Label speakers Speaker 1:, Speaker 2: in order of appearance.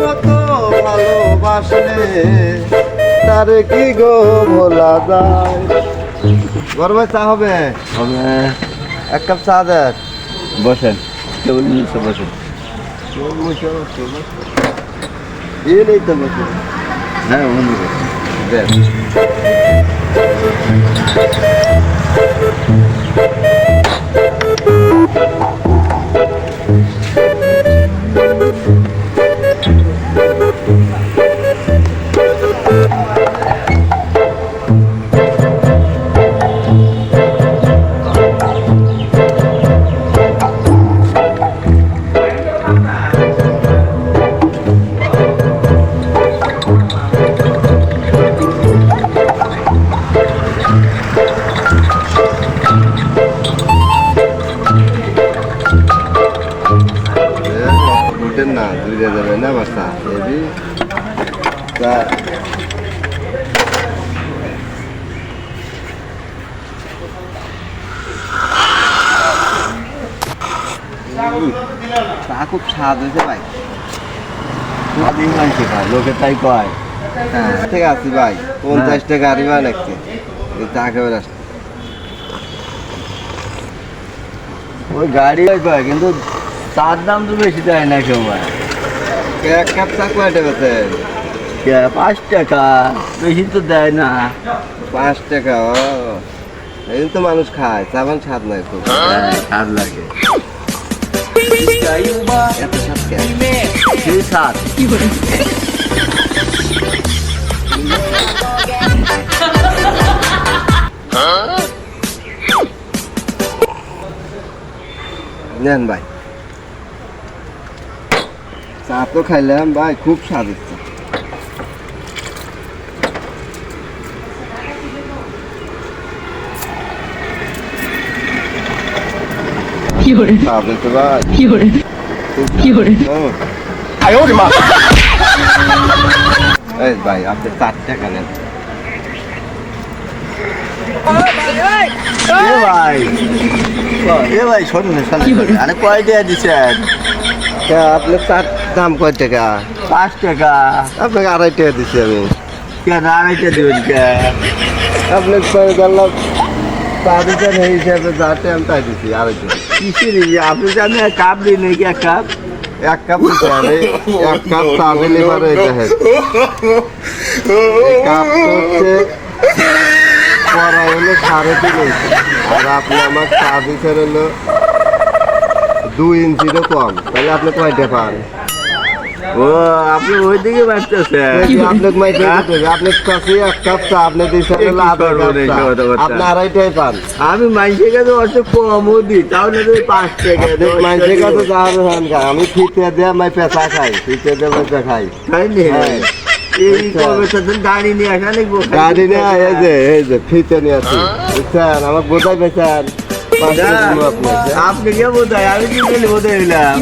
Speaker 1: মতো ভালোবাসলে তারে কি গো ভোলা যায়। বড় ভাই চা হবে?
Speaker 2: হবে।
Speaker 1: এক কাপ চা দেন।
Speaker 2: বসেন, কেবল নিচে বসেন।
Speaker 1: এই নেই তো বসে।
Speaker 2: হ্যাঁ বন্ধু
Speaker 1: দেন। উঠেন না, দুইটা যাবে না বাসা হেবি চা। চা খুব স্বাদ হয়েছে ভাই।
Speaker 2: স্বাধীন হয়েছে ভাই, লোকে তাই কয়।
Speaker 1: হ্যাঁ ঠিক আছে ভাই, 50 টাকা আর ইমান একটা চা খাবার আসছে।
Speaker 2: ওই গাড়ি কয়, কিন্তু তার দাম তো বেশি দেয় না কেউ ভাই।
Speaker 1: এক কাপ চা কয়টা বেছেন?
Speaker 2: 5 টাকা, বেশি তো দেয় না।
Speaker 1: 5 টাকা। ও এই তো মানুষ খায়, চাবান স্বাদ নাই খুব।
Speaker 2: স্বাদ লাগে,
Speaker 1: এত স্বাদ কেন?
Speaker 2: সেই স্বাদ।
Speaker 1: নেন ভাই, চা তো খাইলাম ভাই, খুব স্বাদ হচ্ছে। স্বাদ হচ্ছে ভাই। হুম। এই ভাই আপনি 4 টাকা নেন।
Speaker 2: এ ভাই শোনেন না, আরে কয় টাকা দিচ্ছেন?
Speaker 1: আপনার চার দাম কয় টাকা?
Speaker 2: 5 টাকা।
Speaker 1: আপনাকে 2.5 টাকা দিচ্ছি আমি।
Speaker 2: কেন 2.5 দেবেন কে?
Speaker 1: আপনি গেলাম চা দিচ্ছেন এই হিসাবে যা টাইম তাই দিচ্ছি 2.5 টাকা।
Speaker 2: কিসের আপনি জানেন কাপ দিন নাকি? এক কাপ,
Speaker 1: এক কাপ দিতে হবে, এক কাপ চা দিলে পরে এটা হয়। এই কাপ তো হচ্ছে পড়া হলো 3.5 ইঞ্চি, আর আপনি আমার চা দিচ্ছেন হলো 2 ইঞ্চিরও কম, তাহলে আপনি কয়টা পান?
Speaker 2: ও আপনি ওইদিকে বাঁচতেছেন।
Speaker 1: আপনার মাইকে আপনার কাছে এক কাপ চা আপনি দিচ্ছেন হলো আধা কাপ চা, আপনি 2.5টাই পান।
Speaker 2: আমি মানুষের কাছে অত কমও দিই, তাহলে তো 5 টাকা দেবো।
Speaker 1: মানুষের কাছে যা হবে খান খাই, আমি ফিতে দিয়ে আমি পেঁচা খাই, ফিতে দিয়ে পেঁচা খাই।
Speaker 2: তাই নি?
Speaker 1: হ্যাঁ।
Speaker 2: এই কবে তাদের গাড়ি নিয়ে আসা লিখবো?
Speaker 1: গাড়ি নিয়ে এই যে ফিতে নিয়ে আসি, বুঝছেন? আমার বোঝাই পেঁচান 5 টাকা দিব আপনাকে।
Speaker 2: আপনি কে বোধ হয়, আমি কি বলি বোধ হইলাম।